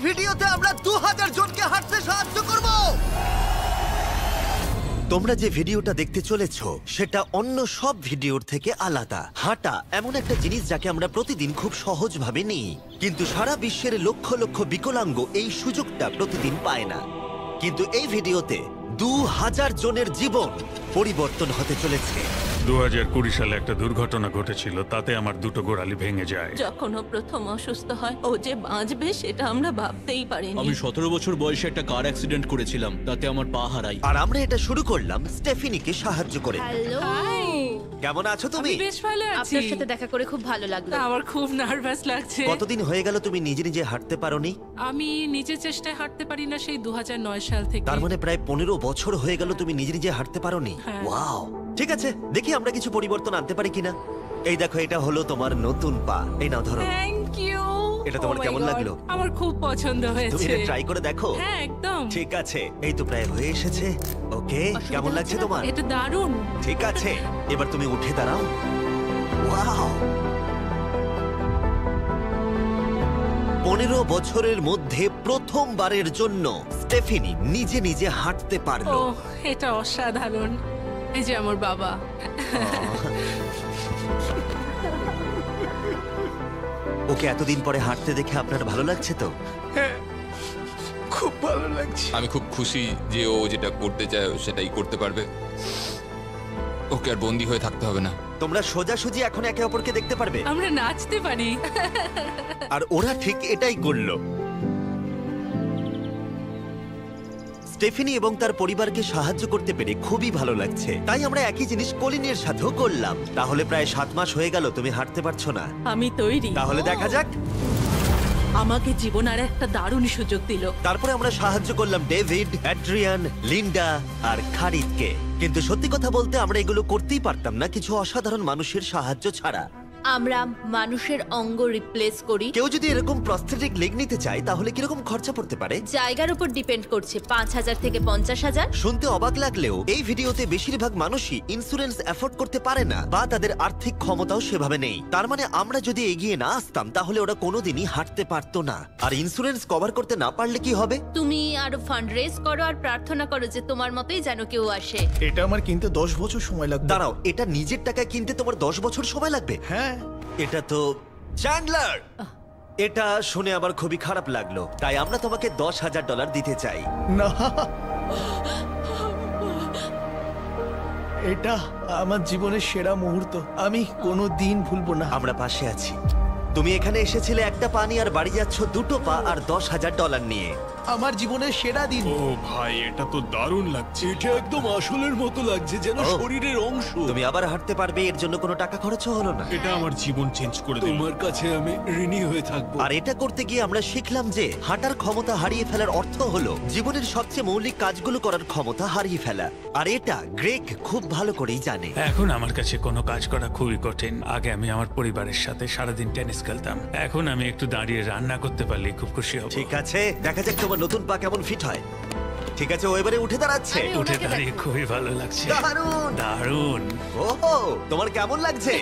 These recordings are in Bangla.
ভিডিওতে আমরা 2000 জনকে হাঁটতে সাহায্য করব। তোমরা যে ভিডিওটা দেখতে চলেছো সেটা অন্য সব ভিডিওর থেকে আলাদা। হাঁটা এমন একটা জিনিস যাকে আমরা প্রতিদিন খুব সহজভাবে নিই, কিন্তু সারা বিশ্বের লক্ষ লক্ষ বিকলাঙ্গ এই সুযোগটা প্রতিদিন পায় না। কিন্তু এই ভিডিওতে 2000 জনের জীবন পরিবর্তন হতে চলেছে। 2020 সালে একটা দুর্ঘটনা ঘটেছিল, তাতে আমার দুটো গোড়ালি ভেঙে যায়। যখন ও প্রথম অসুস্থ হয়, ও যে বাঁচবে সেটা আমরা ভাবতেই পারিনি। আমি 17 বছর বয়সে একটা কার অ্যাক্সিডেন্ট করেছিলাম, তাতে আমার পা হারাই। আর আমরা এটা শুরু করলাম স্টেফিনিকে সাহায্য করে। হ্যালো, কেমন আছো তুমি? বেশ ভালো আছি। আপনার সাথে দেখা করে খুব ভালো লাগলো। আমার খুব নার্ভাস লাগছে। কতদিন হয়ে গেল তুমি নিজে নিজে হাঁটতে পারোনি? আমি নিজের চেষ্টায় হাঁটতে পারি না সেই 2009 সাল থেকে। তার মানে প্রায় 15 বছর হয়ে গেল তুমি নিজে নিজে হাঁটতে পারোনি। হ্যাঁ। ওয়াও, ঠিক আছে, দেখি আমরা কিছু পরিবর্তন আনতে পারি কিনা। এই দেখো, এটা হলো তোমার নতুন পা। এই নাও ধরো। Thank you. এটা তোমার কেমন লাগলো? আমার খুব পছন্দ তুমি হয়েছে। এটা ট্রাই করে দেখো। হ্যাঁ, একদম। ঠিক আছে, এই তো প্রায় হয়ে এসেছে। ওকে, কেমন লাগছে তোমার? এটা দারুণ। ঠিক আছে, এবার তুমি উঠে দাঁড়াও। ওয়াও, 15 বছরের মধ্যে প্রথমবারের জন্য স্টেফিনি নিজে নিজে হাঁটতে ও, পারলো। এটা অসাধারণ। এই যে আমার বাবা। ওকে এতদিন পরে হাঁটতে দেখে আপনার ভালো লাগছে তো? খুব ভালো লাগছে। আমি খুব খুশি যে ও যেটা করতে চায় ও সেটাই করতে পারবে। ওকে আর বন্দি হয়ে থাকতে হবে না। তোমরা সোজাসুজি এখন একে অপরকে দেখতে পারবে। আমরা নাচতে পারি। আর ওরা ঠিক এটাই করলো। স্টেফিনি এবং তার পরিবারকে সাহায্য করতে পেরে খুবই ভালো লাগছে। তাই আমরা একই জিনিস কলিনের সাথেও করলাম। তাহলে প্রায় 7 মাস হয়ে গেল তুমি হাঁটতে পারছো না। আমি তৈরি। তাহলে দেখা যাক। আমাকে জীবন আর একটা দারুণ সুযোগ দিল। তারপরে আমরা সাহায্য করলাম ডেভিড, অ্যাড্রিয়ান, লিন্ডা আর খারিদকে। কিন্তু সত্যি কথা বলতে আমরা এগুলো করতেই পারতাম না কিছু অসাধারণ মানুষের সাহায্য ছাড়া। আমরা মানুষের অঙ্গ রিপ্লেস করি। কেউ যদি এরকম প্রস্থেটিক লেগ নিতে চায় তাহলে কিরকম খরচা পড়তে পারে? জায়গার উপর ডিপেন্ড করছে, 5000 থেকে 50,000। শুনতে অবাক লাগলেও এই ভিডিওতে বেশিরভাগ মানুষই ইন্স্যুরেন্স অ্যাফোর্ড করতে পারে না বা তাদের আর্থিক ক্ষমতাও সেভাবে নেই। তার মানে আমরা যদি এগিয়ে না আসতাম তাহলে ওরা কোনোদিনই হাঁটতে পারতো না। আর ইন্স্যুরেন্স কভার করতে না পারলে কি হবে? তুমি আরো ফান্ড রেজ করো আর প্রার্থনা করো যে তোমার মতোই যেন কেউ আসে। এটা আমার কিনতে 10 বছর সময় লাগবে। দাঁড়াও, এটা নিজের টাকায় কিনতে তোমার 10 বছর সময় লাগবে? হ্যাঁ। এটা তো চ্যান্ডলার, এটা শুনে আবার খুবই খারাপ লাগলো। তাই আমরা তোমাকে $10,000 দিতে চাই। না, এটা আমার জীবনের সেরা মুহূর্ত, আমি কোনো দিন ভুলবো না। আমরা পাশে আছি। তুমি এখানে এসেছিলে একটা পা নিয়ে আর বাড়ি যাচ্ছ দুটো পা আর $10,000 নিয়ে। আমার জীবনের সেরা দিন। ও ভাই, এটা তো দারুণ লাগছে। এটা একদম আসলের মতো লাগছে, যেন ও। শরীরের অংশ। তুমি আবার হাঁটতে পারবে, এর জন্য কোনো টাকা খরচও হলো না। এটা আমার জীবন চেঞ্জ করে দিল। তোমার কাছে আমি ঋণী হয়ে থাকবো। আর এটা করতে গিয়ে আমরা শিখলাম যে হাঁটার ক্ষমতা হারিয়ে ফেলার অর্থ হলো জীবনের সবচেয়ে মৌলিক কাজগুলো করার ক্ষমতা হারিয়ে ফেলা। আর এটা গ্রেগ খুব ভালো করেই জানে। এখন আমার কাছে কোনো কাজ করা খুবই কঠিন। আগে আমি আমার পরিবারের সাথে সারাদিন টেনিস খেলতাম, এখন আমি একটু দাঁড়িয়ে রান্না করতে পারলে খুব খুশি হব। ঠিক আছে, দেখা যাক তোমার নতুন পা কেমন ফিট হয়। ঠিক আছে, ও এবারে উঠে দাঁড়াচ্ছে। আরে, উঠে ওনাকে দাঁড়িয়ে দেখো। খুবই ভালো লাগছে। দারুণ। দারুণ। ওহো, তোমার কেমন লাগছে?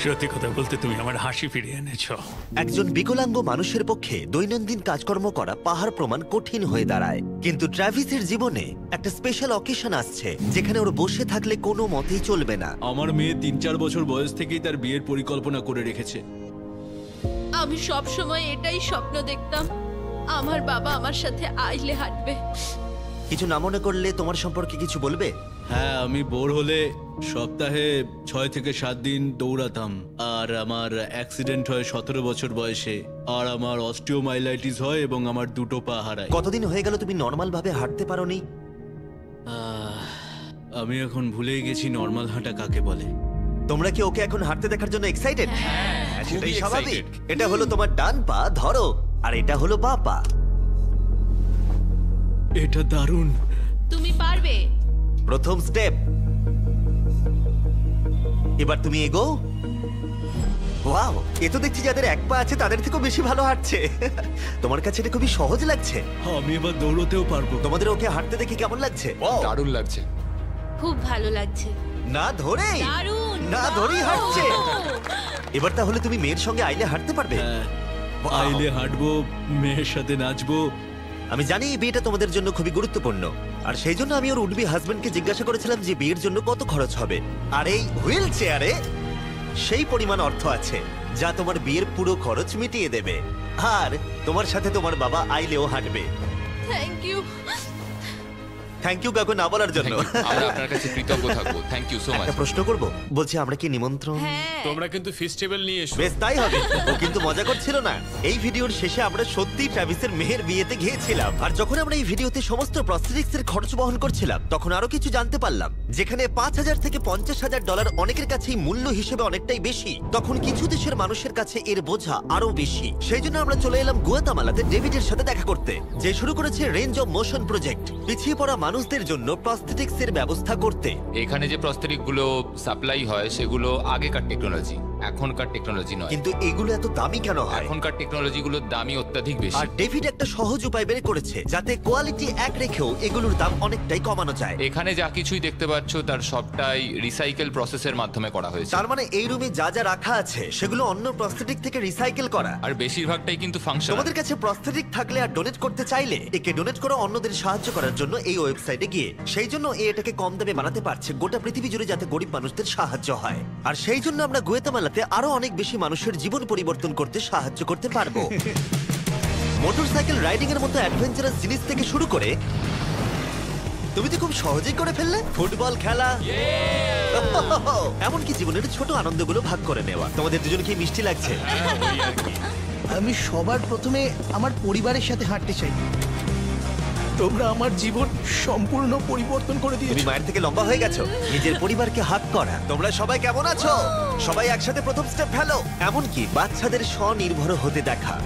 সত্যি কথা বলতে তুমি আমার হাসি ফিরিয়ে এনেছো। একজন বিকলাঙ্গ মানুষের পক্ষে দৈনন্দিন কাজকর্ম করা পাহাড় প্রমাণ কঠিন হয়ে দাঁড়ায়। কিন্তু ট্রাভিসের জীবনে একটা স্পেশাল অকেশন আসছে যেখানে ওর বসে থাকলে কোনো মতেই চলবে না। আমার মেয়ে 3-4 বছর বয়স থেকেই তার বিয়ের পরিকল্পনা করে রেখেছে। আমি সব সময় এটাই স্বপ্ন দেখতাম, আমার বাবা আমার সাথে আইলে হাঁটবে। কিছু না মনে করলে তোমার সম্পর্কে কিছু বলবে? হ্যাঁ, আমি বোর হলে সপ্তাহে 6 থেকে 7 দিন দৌড়াতাম। আর আমার অ্যাক্সিডেন্ট হয় 17 বছর বয়সে। আর আমার অস্টিওমাইলাইটিস হয় এবং আমার দুটো পা হারায়। কতদিন হয়ে গেল তুমি নর্মাল ভাবে হাঁটতে পারোনি? আমি এখন ভুলেই গেছি নর্মাল হাঁটা কাকে বলে। তোমরা কি ওকে এখন হাঁটতে দেখার জন্য এক্সাইটেড? খুবই সেটাই স্বাভাবিক। excited। এটা হলো তোমার ডান পা, ধরো, আর এটা হলো বাঁ পা। এটা দারুণ। তুমি পারবে। প্রথম স্টেপ। এবার তুমি এগো। ওয়াও, এ তো দেখছি যাদের এক পা আছে তাদের থেকেও বেশি ভালো হাঁটছে। তোমার কাছে এটা খুবই সহজ লাগছে। আমি এবার দৌড়তেও পারবো। তোমাদের ওকে হাঁটতে দেখে কেমন লাগছে? দারুণ লাগছে। খুব ভালো লাগছে। না ধরেই, দারুণ। না ধরেই হাঁটছে। এবার তাহলে তুমি মেয়ের সঙ্গে আইলে হাঁটতে পারবে? হ্যাঁ, Wow! আইলে হাঁটবো, মেয়ের সাথে নাচবো। আমি জানি এই বিয়েটা তোমাদের জন্য খুবই গুরুত্বপূর্ণ, আর সেই জন্য আমি ওর উডবি হাজবেন্ডকে জিজ্ঞাসা করেছিলাম যে বিয়ের জন্য কত খরচ হবে। আর এই হুইল চেয়ারে সেই পরিমাণ অর্থ আছে যা তোমার বিয়ের পুরো খরচ মিটিয়ে দেবে। আর তোমার সাথে তোমার বাবা আইলেও হাঁটবে। Thank you. থ্যাংক ইউ কাকু না বলার জন্য। Thank you. আমরা আপনার কাছে কৃতজ্ঞ থাকবো। Thank you so much. একটা প্রশ্ন করব, বলছি আমরা কি নিমন্ত্রণ? হ্যাঁ, তোমরা কিন্তু ফেস্টিভ্যাল নিয়ে এসো। বেশ তাই হবে। ও কিন্তু মজা করছিল না। এই ভিডিওর শেষে আমরা সত্যি ট্রাভিসের মেহের বিয়েতে গিয়েছিলাম, আর যখন আমরা এই ভিডিওতে সমস্ত প্রস্থেটিক্স এর খরচ বহন করছিলাম তখন আরো কিছু জানতে পারলাম। যেখানে $5,000 থেকে $50,000 অনেকের কাছেই মূল্য হিসেবে অনেকটাই বেশি, তখন কিছু দেশের মানুষের কাছে এর বোঝা আরো বেশি। সেই জন্য আমরা চলে এলাম গুয়াতামালাতে ডেভিডের সাথে দেখা করতে, যে শুরু করেছে রেঞ্জ অফ মোশন প্রজেক্ট, পিছিয়ে পড়া মানুষদের জন্য প্রস্থেটিক্স এর ব্যবস্থা করতে। এখানে যে প্রস্তরিক গুলো সাপ্লাই হয় সেগুলো আগেকার টেকনোলজি, এখনকার টেকনোলজি নয়। কিন্তু এগুলো এত দামি কেন হয়? এখনকার টেকনোলজি গুলোর দামই অত্যাধিক আর বেশি। ডেভিড একটা সহজ উপায় বের করেছে যাতে কোয়ালিটি এক রেখেও এগুলোর দাম অনেকটাই কমানো যায়। এখানে যা কিছুই দেখতে পাচ্ছ তার সবটাই রিসাইকেল প্রসেসের মাধ্যমে করা হয়েছে। তার মানে এই রুমে যা যা রাখা আছে সেগুলো অন্য প্রস্থেটিক থেকে রিসাইকেল করা। আর বেশিরভাগটাই কিন্তু ফাংশনাল। তোমাদের কাছে প্রস্থেটিক থাকলে আর ডোনেট করতে চাইলে একে ডোনেট করো অন্যদের সাহায্য করার জন্য এই ওয়েবসাইটে গিয়ে। সেই জন্য এটাকে কম দামে বানাতে পারছে গোটা পৃথিবী জুড়ে যাতে গরিব মানুষদের সাহায্য হয়। আর সেই জন্য আমরা গুয়াতামালাতে আরো অনেক বেশি মানুষের জীবন পরিবর্তন করতে সাহায্য করতে পারবো। মোটরসাইকেল রাইডিং এর মতো অ্যাডভেঞ্চারাস জিনিস থেকে শুরু করে তুমি তো খুব সহজেই করে ফেললে ফুটবল খেলা, এমনকি জীবনের ছোট আনন্দগুলো ভাগ করে নেওয়া। তোমাদের দুজন কি মিষ্টি লাগছে? আমি সবার প্রথমে আমার পরিবারের সাথে হাঁটতে চাই। তোমরা আমার জীবন সম্পূর্ণ পরিবর্তন করে তুমি দিয়েছো। মায়ের থেকে লম্বা হয়ে গেছো। নিজের পরিবারকে হাত করা। তোমরা সবাই কেমন আছো? সবাই একসাথে প্রথম স্টেপ ফেলো। এমনকি বাচ্চাদের স্বনির্ভর হতে দেখা।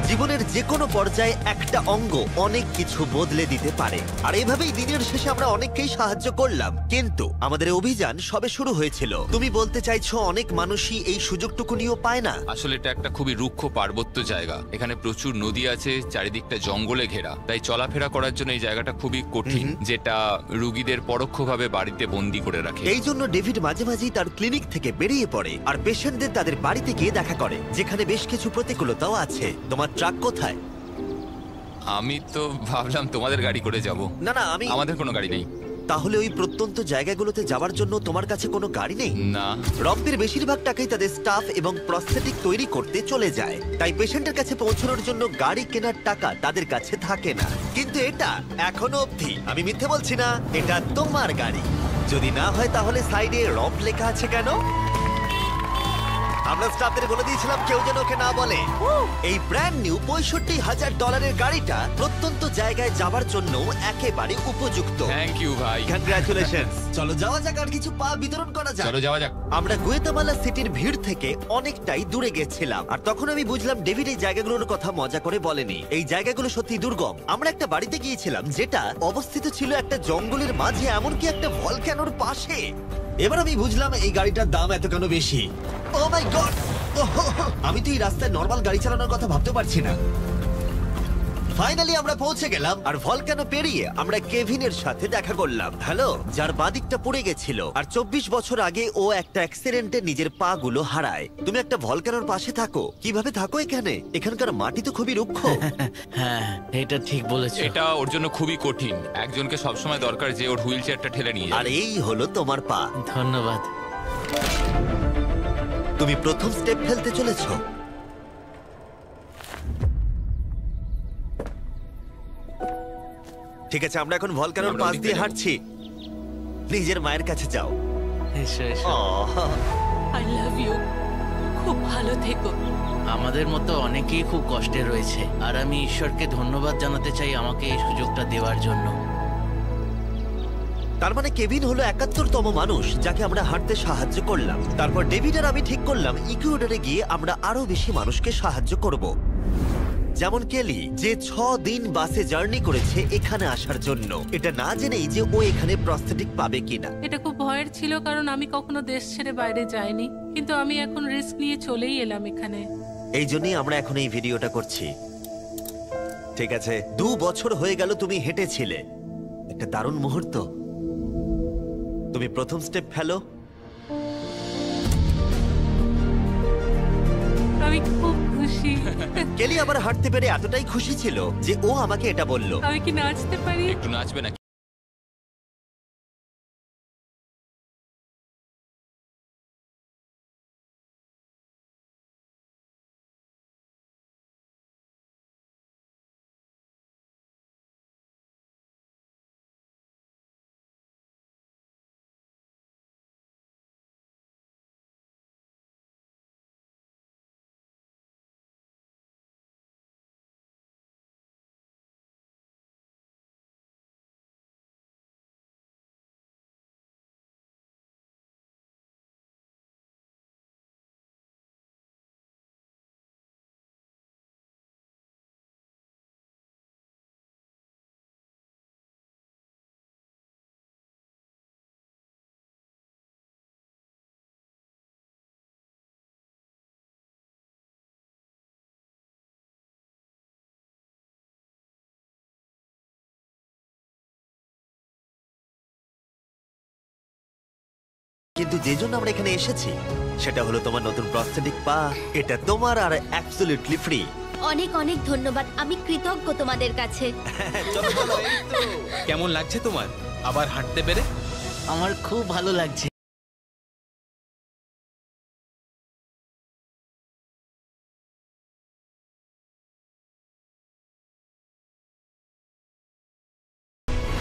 জীবনের যে কোনো পর্যায়ে একটা অঙ্গ অনেক কিছু বদলে দিতে পারে। আর এভাবেই দিনের শেষে আমরা অনেককেই সাহায্য করলাম, কিন্তু আমাদের অভিযান সবে শুরু হয়েছিল। তুমি বলতে চাইছো অনেক মানুষই এই সুযোগটুকু নিয়েও পায় না? আসলে এটা একটা খুবই রুক্ষ পার্বত্য জায়গা। এখানে প্রচুর নদী আছে, চারিদিকটা জঙ্গলে ঘেরা, তাই চলাফেরা করার জন্য এই জায়গাটা খুবই কঠিন, যেটা রোগীদের পরোক্ষভাবে বাড়িতে বন্দি করে রাখে। এই জন্য ডেভিড মাঝে মাঝেই তার ক্লিনিক থেকে বেরিয়ে পড়ে আর পেশেন্টদের তাদের বাড়িতে গিয়ে দেখা করে, যেখানে বেশ কিছু প্রতিকূলতাও আছে। তোমার ট্রাক কোথায়? আমি তো ভাবলাম তোমাদের গাড়ি করে যাব। না না, আমাদের কোনো গাড়ি নেই। তাহলে ওই প্রত্যন্ত জায়গাগুলোতে যাওয়ার জন্য তোমার কাছে কোনো গাড়ি নেই? না। রম্পের বেশিরভাগ টাকাই তাদের স্টাফ এবং প্রস্থেটিক তৈরি করতে চলে যায়, তাই পেশেন্টের কাছে পৌঁছানোর জন্য গাড়ি কেনার টাকা তাদের কাছে থাকে না। কিন্তু এটা এখনো অবধি, আমি মিথ্যে বলছি না, এটা তোমার গাড়ি। যদি না হয় তাহলে সাইডে রম্প লেখা আছে কেন? আমরা স্টাফদের বলে দিয়েছিলাম কেউ যেন ওকে না বলে। এই ব্র্যান্ড নিউ $65,000 গাড়িটা প্রত্যন্ত জায়গায় যাবার জন্য একেবারে উপযুক্ত। থ্যাংক ইউ ভাই। কংগ্রাচুলেশনস। চলো যাওয়া যাক আর কিছু পা বিতরণ করা যাক। চলো যাওয়া যাক। আমরা গুয়েতামালা সিটির ভিড় থেকে অনেকটাই দূরে গেছিলাম, আর তখন আমি বুঝলাম ডেভিড এই জায়গাগুলোর কথা মজা করে বলেনি। এই জায়গাগুলো সত্যি দুর্গম। আমরা একটা বাড়িতে গিয়েছিলাম যেটা অবস্থিত ছিল একটা জঙ্গলের মাঝে, এমনকি একটা ভলক্যানোর পাশে। এবার আমি বুঝলাম এই গাড়িটার দাম এত কেন বেশি। ও মাই গড! আমি তো এই রাস্তায় নরমাল গাড়ি চালানোর কথা ভাবতে পারছি না। ফাইনালি আমরা পৌঁছে গেলাম, আর ভলকানো পেরিয়ে আমরা কেভিনের সাথে দেখা করলাম। হ্যালো, যার বাদিকটা পড়ে গেছিল, আর 24 বছর আগে ও একটা অ্যাক্সিডেন্টে নিজের পা গুলো হারায়। তুমি একটা ভলকানোর পাশে থাকো, কিভাবে থাকো এখানে? এখানকার মাটি তো খুবই রুক্ষ। হ্যাঁ, এটা ঠিক বলেছো। এটা ওর জন্য খুবই কঠিন। একজনকে সবসময় দরকার যে ওর হুইল চেয়ারটা ঠেলে নিয়ে আর যাবে। এই হলো তোমার পা। ধন্যবাদ। তুমি প্রথম স্টেপ ফেলতে চলেছো। ঠিক আছে, আমরা এখন ভলকানোর আমরা পাশ ওদিকে দিয়ে যাবো। হাঁটছি। নিজের মায়ের কাছে যাও। এসো এসো। আহ, আই লাভ ইউ। খুব ভালো থেকো। আমাদের মতো অনেকেই খুব কষ্টে রয়েছে, আর আমি ঈশ্বরকে ধন্যবাদ জানাতে চাই আমাকে এই সুযোগটা দেওয়ার জন্য। তার মানে কেভিন হলো 71তম মানুষ যাকে আমরা হাঁটতে সাহায্য করলাম। তারপর ডেভিড আর আমি ঠিক করলাম ইকুয়েডরে গিয়ে আমরা আরো বেশি মানুষকে সাহায্য করব, যেমন কেলি, যে 6 দিন বাসে জার্নি করেছে এখানে আসার জন্য, এটা না জেনেই যে ও এখানে প্রস্থেটিক পাবে কিনা। এটা খুব ভয়ের ছিল, কারণ আমি কখনো দেশ ছেড়ে বাইরে যাইনি, কিন্তু আমি এখন রিস্ক নিয়ে চলেই এলাম এখানে। এই জন্যই আমরা এখন এই ভিডিওটা করছি। ঠিক আছে, 2 বছর হয়ে গেল তুমি হেঁটেছিলে, একটা দারুণ মুহূর্ত। তুমি প্রথম স্টেপ ফেলো। আমি খুব খুশি। খুশি। কেলি আবার হাঁটতে পেরে এতটাই খুশি ছিল যে ও আমাকে এটা বলল। আমি কি নাচতে পারি? একটু নাচবে নাকি? কিন্তু যে জন্য আমরা এখানে এসেছি সেটা হলো তোমার নতুন প্রস্থেটিক পা। এটা তোমার আর অ্যাবসলিউটলি ফ্রি। অনেক অনেক ধন্যবাদ, আমি কৃতজ্ঞ তোমাদের কাছে। চলো চলো। কেমন লাগছে তোমার আবার হাঁটতে পেরে? আমার খুব ভালো লাগছে।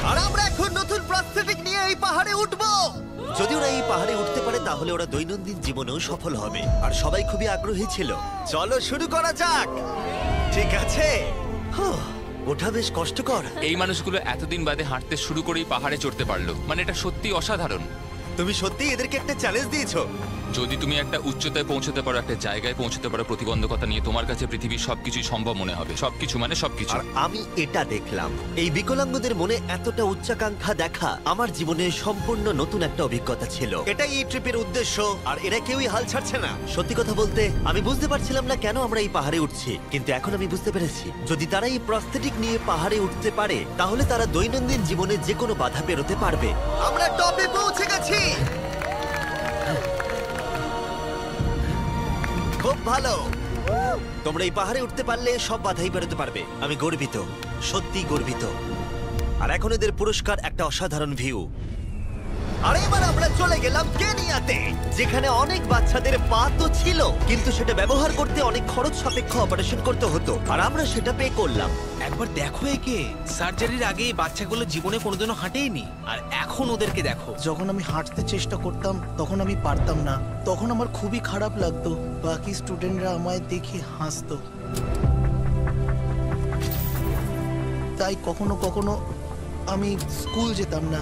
আর আমরা এখন নতুন প্রস্থেটিক নিয়ে এই পাহাড়ে উঠবো। যদি ওরা এই পাহাড়ে উঠতে পারে তাহলে ওরা দৈনন্দিন জীবনেও সফল হবে। আর সবাই খুবই আগ্রহী ছিল। চলো শুরু করা যাক। ঠিক আছে। ওঠা বেশ কষ্টকর। এই মানুষগুলো এতদিন বাদে হাঁটতে শুরু করেই পাহাড়ে চড়তে পারলো, মানে এটা সত্যি অসাধারণ। তুমি সত্যি এদেরকে একটা চ্যালেঞ্জ দিয়েছো। যদি তুমি একটা উচ্চতায় পৌঁছতে পারো, একটা জায়গায় পৌঁছতে পারো, প্রতিবন্ধকতা নিয়ে তোমার কাছে পৃথিবীর সবকিছুই সম্ভব মনে হবে। সবকিছু মানে সবকিছু। আর আমি এটা দেখলাম, এই বিকলাঙ্গদের মনে এতটা উচ্চাকাঙ্ক্ষা দেখা আমার জীবনে সম্পূর্ণ নতুন একটা অভিজ্ঞতা ছিল। এটাই এই ট্রিপের উদ্দেশ্য। আর এরা কেউই হাল ছাড়ছে না। সত্যি কথা বলতে আমি বুঝতে পারছিলাম না কেন আমরা এই পাহাড়ে উঠছি, কিন্তু এখন আমি বুঝতে পেরেছি যদি তারা এই প্রস্থেটিক নিয়ে পাহাড়ে উঠতে পারে তাহলে তারা দৈনন্দিন জীবনে যে কোনো বাধা পেরোতে পারবে। আমরা টপে পৌঁছে গেছি। খুব ভালো। তোমরা এই পাহাড়ে উঠতে পারলে সব বাধাই বেরোতে পারবে। আমি গর্বিত, সত্যি গর্বিত। আর এখন এদের পুরস্কার একটা অসাধারণ ভিউ। আর এবার আমরা চলে গেলাম কেনিয়াতে, যেখানে অনেক বাচ্চাদের পা তো ছিল কিন্তু সেটা ব্যবহার করতে অনেক খরচ সাপেক্ষ অপারেশন করতে হতো। আর আমরা সেটা পে করলাম। একবার দেখো একে, সার্জারির আগে এই বাচ্চাগুলো জীবনে কোনোদিনও হাঁটেইনি, আর এখন ওদেরকে দেখো। যখন আমি হাঁটতে চেষ্টা করতাম তখন আমি পারতাম না। তখন আমার খুবই খারাপ লাগতো। বাকি স্টুডেন্টরা আমায় দেখে হাসতো। তাই কখনো কখনো আমি স্কুল যেতাম না।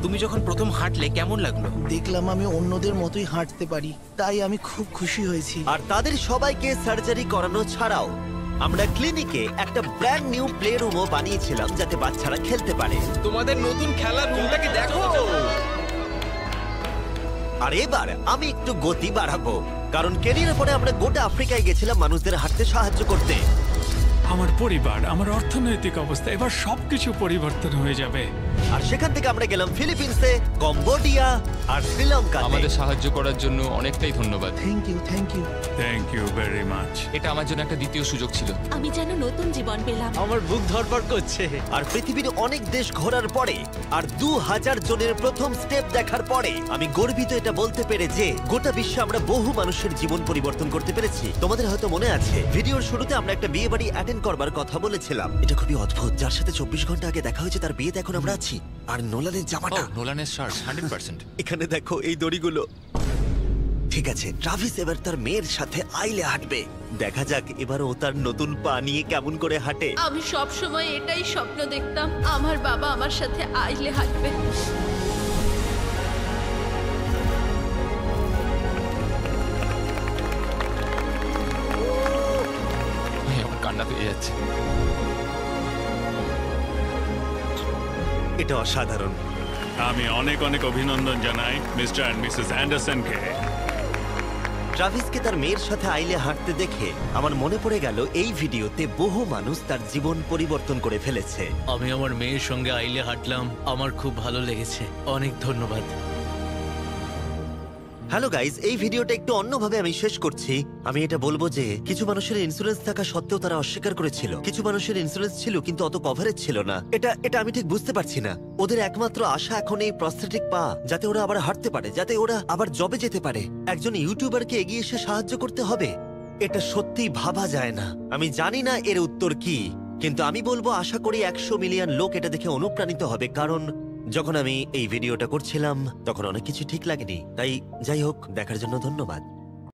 তুমি যখন প্রথম হাঁটলে কেমন লাগলো? দেখলাম আমি অন্যদের মতোই হাঁটতে পারি, তাই আমি খুব খুশি হয়েছি। আর তাদের সবাইকে সার্জারি করানো ছাড়াও আমরা ক্লিনিকে একটা ব্র্যান্ড নিউ প্লে রুমও বানিয়েছিলাম যাতে বাচ্চারা খেলতে পারে। তোমাদের নতুন খেলার রুমটাকে দেখো। আর এবার আমি একটু গতি বাড়াবো, কারণ কেনিয়ার পরে আমরা গোটা আফ্রিকায় গেছিলাম মানুষদের হাঁটতে সাহায্য করতে। আমার পরিবার, আমার অর্থনৈতিক অবস্থা, এবার সবকিছু পরিবর্তন হয়ে যাবে। আর সেখান থেকে আমরা গেলাম ফিলিপিন্সে, কম্বোডিয়া আর শ্রীলঙ্কা। আমাদের সাহায্য করার জন্য অনেকটাই ধন্যবাদ। Thank you, thank you. Thank you very much. এটা আমার জন্য একটা দ্বিতীয় সুযোগ ছিল। আমি যেন নতুন জীবন পেলাম। আমার বুক ধড়ফড় করছে। আর পৃথিবীর অনেক দেশ ঘোরার পরে আর 2000 জনের প্রথম স্টেপ দেখার পরে আমি গর্বিত এটা বলতে পেরে যে গোটা বিশ্বে আমরা বহু মানুষের জীবন পরিবর্তন করতে পেরেছি। তোমাদের হয়তো মনে আছে ভিডিওর শুরুতে আমরা একটা বিয়ে বাড়ি অ্যাটেন্ড করবার কথা বলেছিলাম। এটা খুবই অদ্ভুত, যার সাথে 24 ঘন্টা আগে দেখা হয়েছে তার বিয়েতে এখন আমরা আছি। আর নোলানের জামাটা, নোলানের শার্ট 100%। এখানে দেখো এই দড়িগুলো। ঠিক আছে, ট্রাভিস এবার তার মেয়ের সাথে আইলে হাঁটবে। দেখা যাক এবার ও তার নতুন পা নিয়ে কেমন করে হাঁটে। আমি সব সময় এটাই স্বপ্ন দেখতাম, আমার বাবা আমার সাথে আইলে হাঁটবে। আমার কান্না পেয়ে যাচ্ছে। এটা অসাধারণ। আমি অনেক অনেক অভিনন্দন জানাই মিস্টার এন্ড মিসেস অ্যান্ডারসনকে। ট্রাভিসকে তার মেয়ের সাথে আইলে হাঁটতে দেখে আমার মনে পড়ে গেল এই ভিডিওতে বহু মানুষ তার জীবন পরিবর্তন করে ফেলেছে। আমি আমার মেয়ের সঙ্গে আইলে হাঁটলাম, আমার খুব ভালো লেগেছে। অনেক ধন্যবাদ। হ্যালো গাইস, এই ভিডিওটা একটু অন্যভাবে আমি শেষ করছি। আমি এটা বলবো যে কিছু মানুষের ইন্স্যুরেন্স থাকা সত্ত্বেও তারা অস্বীকার করেছিল, কিছু মানুষের ইন্স্যুরেন্স ছিল কিন্তু অত কভারেজ ছিল না। এটা আমি ঠিক বুঝতে পারছি না। ওদের একমাত্র আশা এখন এই প্রস্থেটিক পা, যাতে ওরা আবার হাঁটতে পারে, যাতে ওরা আবার জবে যেতে পারে। একজন ইউটিউবারকে এগিয়ে এসে সাহায্য করতে হবে, এটা সত্যিই ভাবা যায় না। আমি জানি না এর উত্তর কি, কিন্তু আমি বলবো আশা করি 100 মিলিয়ন লোক এটা দেখে অনুপ্রাণিত হবে। কারণ যখন আমি এই ভিডিওটা করছিলাম তখন অনেক কিছু ঠিক লাগেনি। তাই যাই হোক, দেখার জন্য ধন্যবাদ।